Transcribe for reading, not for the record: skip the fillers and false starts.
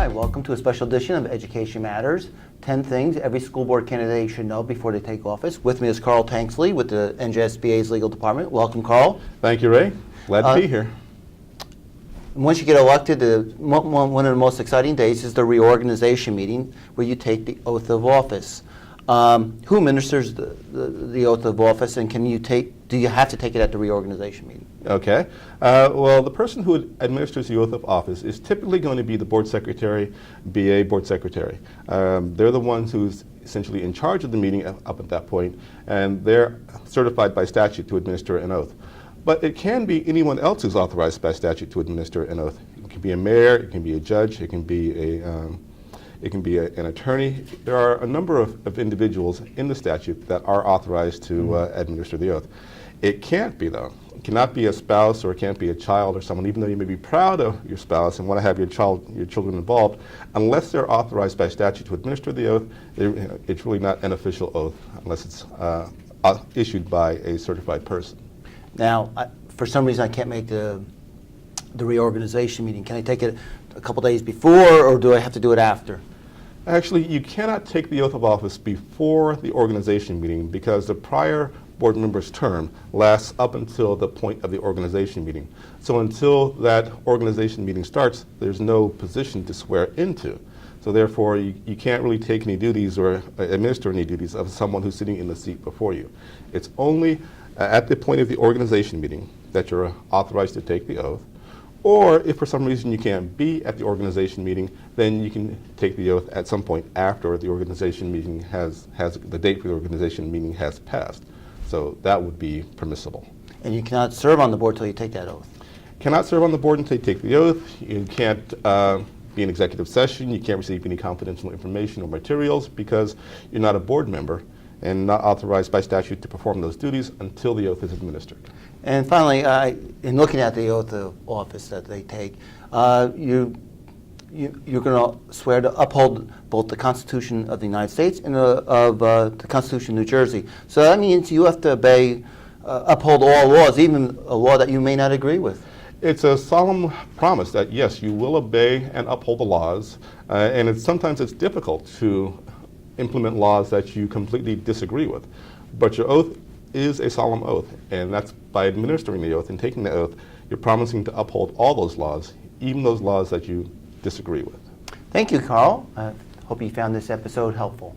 Hi, welcome to a special edition of Education Matters. 10 things every school board candidate should know before they take office. With me is Carl Tanksley with the NJSBA's legal department. Welcome, Carl. Thank you, Ray. Glad to be here. Once you get elected, one of the most exciting days is the reorganization meeting where you take the oath of office. Who administers the oath of office, and do you have to take it at the reorganization meeting? Okay. Well, the person who administers the oath of office is typically going to be the board secretary, BA board secretary. They're the ones who's essentially in charge of the meeting up at that point, and they're certified by statute to administer an oath. But it can be anyone else who's authorized by statute to administer an oath. It can be a mayor, it can be a judge, it can be an attorney. There are a number of individuals in the statute that are authorized to administer the oath. It can't be, though. It cannot be a spouse, or it can't be a child or someone, even though you may be proud of your spouse and want to have your children involved, unless they're authorized by statute to administer the oath. It's really not an official oath unless it's issued by a certified person. Now, for some reason I can't make the reorganization meeting. Can I take it a couple days before, or do I have to do it after? Actually, you cannot take the oath of office before the organization meeting because the prior board member's term lasts up until the point of the organization meeting. So until that organization meeting starts, there's no position to swear into. So therefore, you can't really take any duties or administer any duties of someone who's sitting in the seat before you. It's only at the point of the organization meeting that you're authorized to take the oath. Or if for some reason you can't be at the organization meeting, then you can take the oath at some point after the organization meeting has the date for the organization meeting has passed. So that would be permissible. And you cannot serve on the board until you take that oath? Cannot serve on the board until you take the oath. You can't be in executive session. You can't receive any confidential information or materials because you're not a board member and not authorized by statute to perform those duties until the oath is administered. And finally, in looking at the oath of office that they take, you're going to swear to uphold both the Constitution of the United States and the Constitution of New Jersey. So that means you have to uphold all laws, even a law that you may not agree with. It's a solemn promise that, yes, you will obey and uphold the laws, and sometimes it's difficult to implement laws that you completely disagree with. But your oath is a solemn oath, and that's by administering the oath and taking the oath, you're promising to uphold all those laws, even those laws that you disagree with. Thank you, Carl. I hope you found this episode helpful.